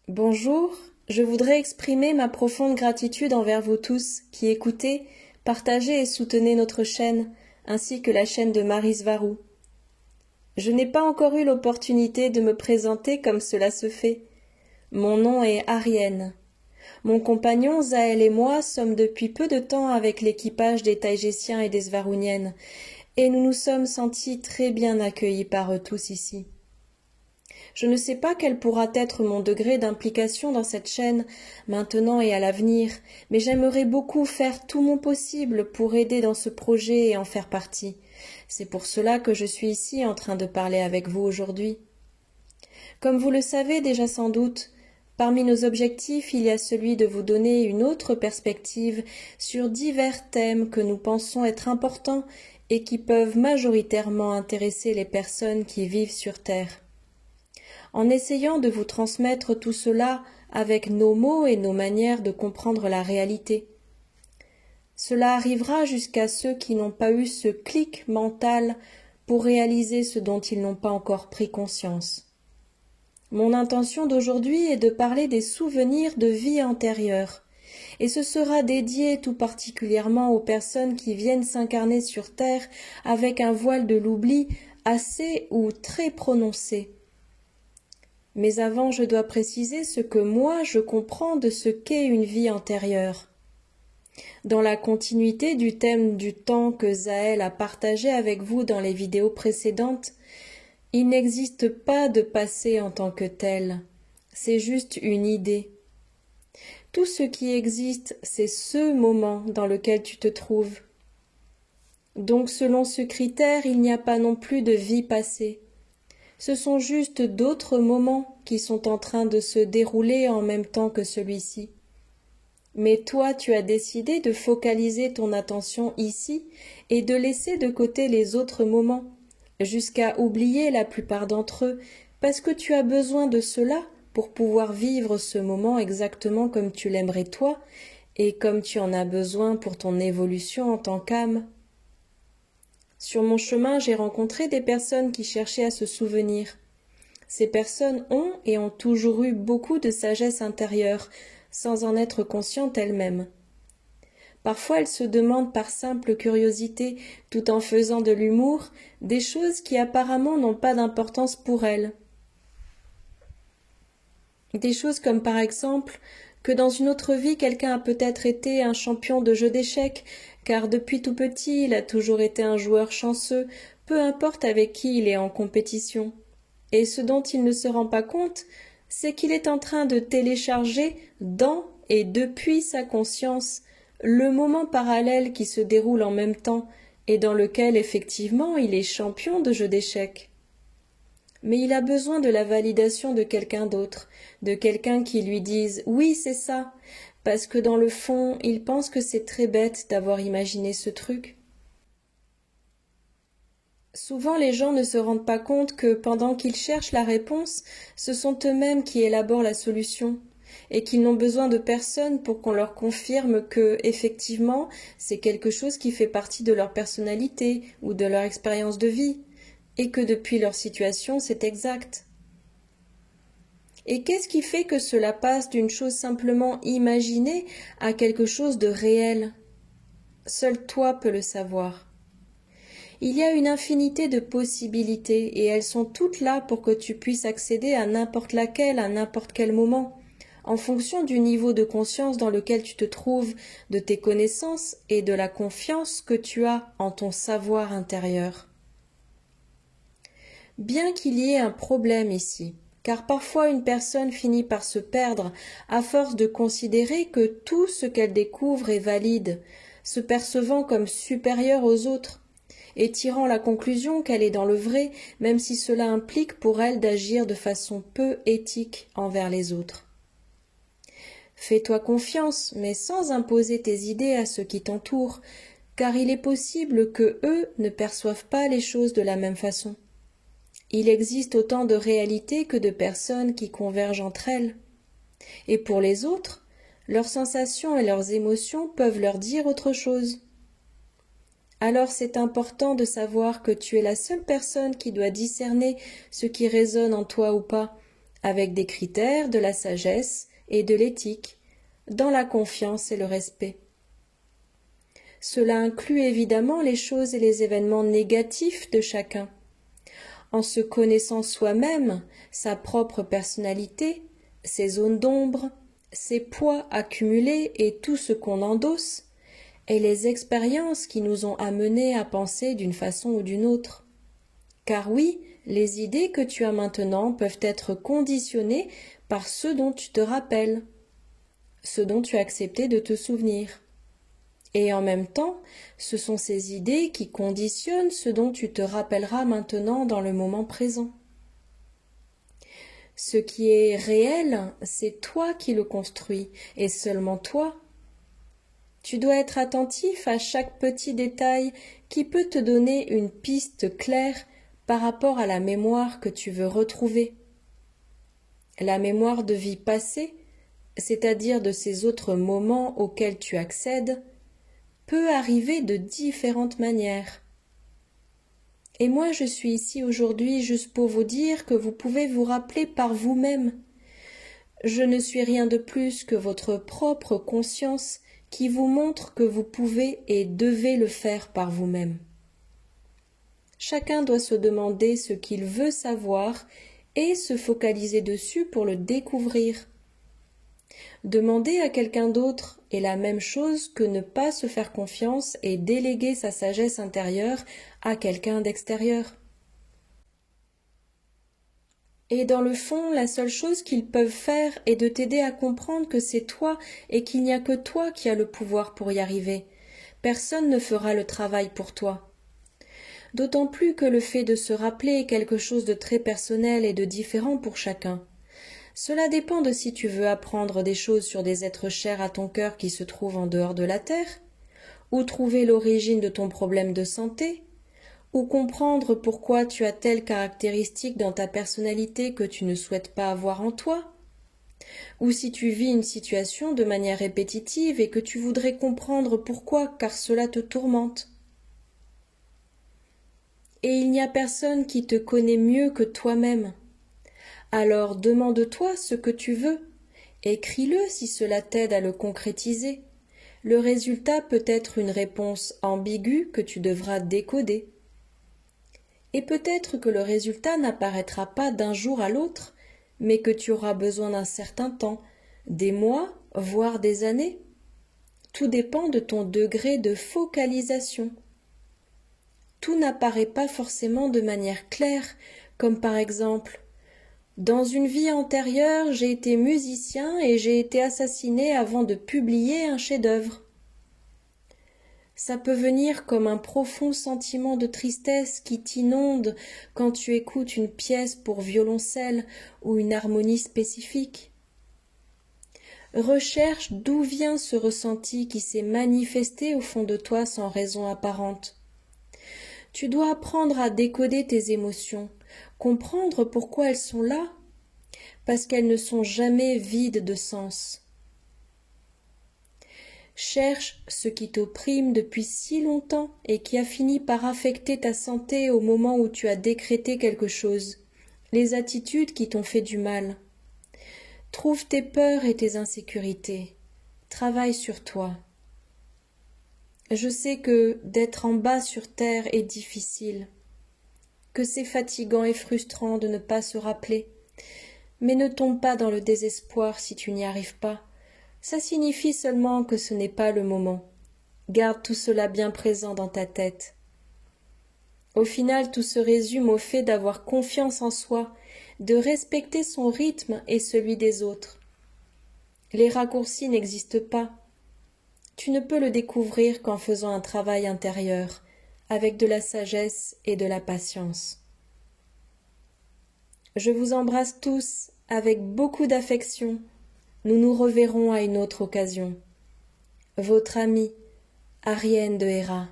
Bonjour, je voudrais exprimer ma profonde gratitude envers vous tous qui écoutez, partagez et soutenez notre chaîne, ainsi que la chaîne de Maryse Varou. Je n'ai pas encore eu l'opportunité de me présenter comme cela se fait. Mon nom est Arienne. Mon compagnon Zaël et moi sommes depuis peu de temps avec l'équipage des Taïgésiens et des Svarouniennes, et nous nous sommes sentis très bien accueillis par eux tous ici. Je ne sais pas quel pourra être mon degré d'implication dans cette chaîne, maintenant et à l'avenir, mais j'aimerais beaucoup faire tout mon possible pour aider dans ce projet et en faire partie. C'est pour cela que je suis ici en train de parler avec vous aujourd'hui. Comme vous le savez déjà sans doute, parmi nos objectifs, il y a celui de vous donner une autre perspective sur divers thèmes que nous pensons être importants et qui peuvent majoritairement intéresser les personnes qui vivent sur Terre. En essayant de vous transmettre tout cela avec nos mots et nos manières de comprendre la réalité. Cela arrivera jusqu'à ceux qui n'ont pas eu ce clic mental pour réaliser ce dont ils n'ont pas encore pris conscience. Mon intention d'aujourd'hui est de parler des souvenirs de vie antérieure, et ce sera dédié tout particulièrement aux personnes qui viennent s'incarner sur Terre avec un voile de l'oubli assez ou très prononcé. Mais avant, je dois préciser ce que moi je comprends de ce qu'est une vie antérieure. Dans la continuité du thème du temps que Zaël a partagé avec vous dans les vidéos précédentes, il n'existe pas de passé en tant que tel, c'est juste une idée. Tout ce qui existe, c'est ce moment dans lequel tu te trouves. Donc selon ce critère, il n'y a pas non plus de vie passée. Ce sont juste d'autres moments qui sont en train de se dérouler en même temps que celui-ci. Mais toi, tu as décidé de focaliser ton attention ici et de laisser de côté les autres moments, jusqu'à oublier la plupart d'entre eux, parce que tu as besoin de cela pour pouvoir vivre ce moment exactement comme tu l'aimerais toi et comme tu en as besoin pour ton évolution en tant qu'âme. Sur mon chemin, j'ai rencontré des personnes qui cherchaient à se souvenir. Ces personnes ont et ont toujours eu beaucoup de sagesse intérieure, sans en être conscientes elles-mêmes. Parfois, elles se demandent par simple curiosité, tout en faisant de l'humour, des choses qui apparemment n'ont pas d'importance pour elles. Des choses comme par exemple que dans une autre vie, quelqu'un a peut-être été un champion de jeu d'échecs, car depuis tout petit, il a toujours été un joueur chanceux, peu importe avec qui il est en compétition. Et ce dont il ne se rend pas compte, c'est qu'il est en train de télécharger dans et depuis sa conscience le moment parallèle qui se déroule en même temps et dans lequel effectivement il est champion de jeu d'échecs. Mais il a besoin de la validation de quelqu'un d'autre, de quelqu'un qui lui dise « oui, c'est ça », parce que dans le fond, il pense que c'est très bête d'avoir imaginé ce truc. Souvent, les gens ne se rendent pas compte que pendant qu'ils cherchent la réponse, ce sont eux-mêmes qui élaborent la solution, et qu'ils n'ont besoin de personne pour qu'on leur confirme que, effectivement, c'est quelque chose qui fait partie de leur personnalité ou de leur expérience de vie, et que depuis leur situation, c'est exact. Et qu'est-ce qui fait que cela passe d'une chose simplement imaginée à quelque chose de réel? Seul toi peux le savoir. Il y a une infinité de possibilités et elles sont toutes là pour que tu puisses accéder à n'importe laquelle, à n'importe quel moment, en fonction du niveau de conscience dans lequel tu te trouves, de tes connaissances et de la confiance que tu as en ton savoir intérieur. Bien qu'il y ait un problème ici, car parfois une personne finit par se perdre à force de considérer que tout ce qu'elle découvre est valide, se percevant comme supérieure aux autres, et tirant la conclusion qu'elle est dans le vrai, même si cela implique pour elle d'agir de façon peu éthique envers les autres. Fais-toi confiance, mais sans imposer tes idées à ceux qui t'entourent, car il est possible que eux ne perçoivent pas les choses de la même façon. Il existe autant de réalités que de personnes qui convergent entre elles. Et pour les autres, leurs sensations et leurs émotions peuvent leur dire autre chose. Alors c'est important de savoir que tu es la seule personne qui doit discerner ce qui résonne en toi ou pas, avec des critères de la sagesse et de l'éthique, dans la confiance et le respect. Cela inclut évidemment les choses et les événements négatifs de chacun. En se connaissant soi-même, sa propre personnalité, ses zones d'ombre, ses poids accumulés et tout ce qu'on endosse, et les expériences qui nous ont amenés à penser d'une façon ou d'une autre. Car oui, les idées que tu as maintenant peuvent être conditionnées par ce dont tu te rappelles, ce dont tu as accepté de te souvenir. Et en même temps, ce sont ces idées qui conditionnent ce dont tu te rappelleras maintenant dans le moment présent. Ce qui est réel, c'est toi qui le construis, et seulement toi. Tu dois être attentif à chaque petit détail qui peut te donner une piste claire par rapport à la mémoire que tu veux retrouver. La mémoire de vie passée, c'est-à-dire de ces autres moments auxquels tu accèdes, peut arriver de différentes manières. Et moi je suis ici aujourd'hui juste pour vous dire que vous pouvez vous rappeler par vous-même. Je ne suis rien de plus que votre propre conscience qui vous montre que vous pouvez et devez le faire par vous-même. Chacun doit se demander ce qu'il veut savoir et se focaliser dessus pour le découvrir. Demander à quelqu'un d'autre est la même chose que ne pas se faire confiance et déléguer sa sagesse intérieure à quelqu'un d'extérieur. Et dans le fond, la seule chose qu'ils peuvent faire est de t'aider à comprendre que c'est toi et qu'il n'y a que toi qui as le pouvoir pour y arriver. Personne ne fera le travail pour toi. D'autant plus que le fait de se rappeler est quelque chose de très personnel et de différent pour chacun. Cela dépend de si tu veux apprendre des choses sur des êtres chers à ton cœur qui se trouvent en dehors de la terre, ou trouver l'origine de ton problème de santé, ou comprendre pourquoi tu as telle caractéristique dans ta personnalité que tu ne souhaites pas avoir en toi, ou si tu vis une situation de manière répétitive et que tu voudrais comprendre pourquoi, car cela te tourmente. Et il n'y a personne qui te connaît mieux que toi-même. Alors demande-toi ce que tu veux, écris-le si cela t'aide à le concrétiser. Le résultat peut être une réponse ambiguë que tu devras décoder. Et peut-être que le résultat n'apparaîtra pas d'un jour à l'autre, mais que tu auras besoin d'un certain temps, des mois, voire des années. Tout dépend de ton degré de focalisation. Tout n'apparaît pas forcément de manière claire, comme par exemple « Dans une vie antérieure, j'ai été musicien et j'ai été assassiné avant de publier un chef-d'œuvre. » Ça peut venir comme un profond sentiment de tristesse qui t'inonde quand tu écoutes une pièce pour violoncelle ou une harmonie spécifique. Recherche d'où vient ce ressenti qui s'est manifesté au fond de toi sans raison apparente. Tu dois apprendre à décoder tes émotions, comprendre pourquoi elles sont là, parce qu'elles ne sont jamais vides de sens. Cherche ce qui t'opprime depuis si longtemps et qui a fini par affecter ta santé au moment où tu as décrété quelque chose, les attitudes qui t'ont fait du mal. Trouve tes peurs et tes insécurités. Travaille sur toi. Je sais que d'être en bas sur terre est difficile, que c'est fatigant et frustrant de ne pas se rappeler, mais ne tombe pas dans le désespoir si tu n'y arrives pas. Ça signifie seulement que ce n'est pas le moment. Garde tout cela bien présent dans ta tête. Au final, tout se résume au fait d'avoir confiance en soi, de respecter son rythme et celui des autres. Les raccourcis n'existent pas. Tu ne peux le découvrir qu'en faisant un travail intérieur, avec de la sagesse et de la patience. Je vous embrasse tous avec beaucoup d'affection. Nous nous reverrons à une autre occasion. Votre amie, Arienne de Héra.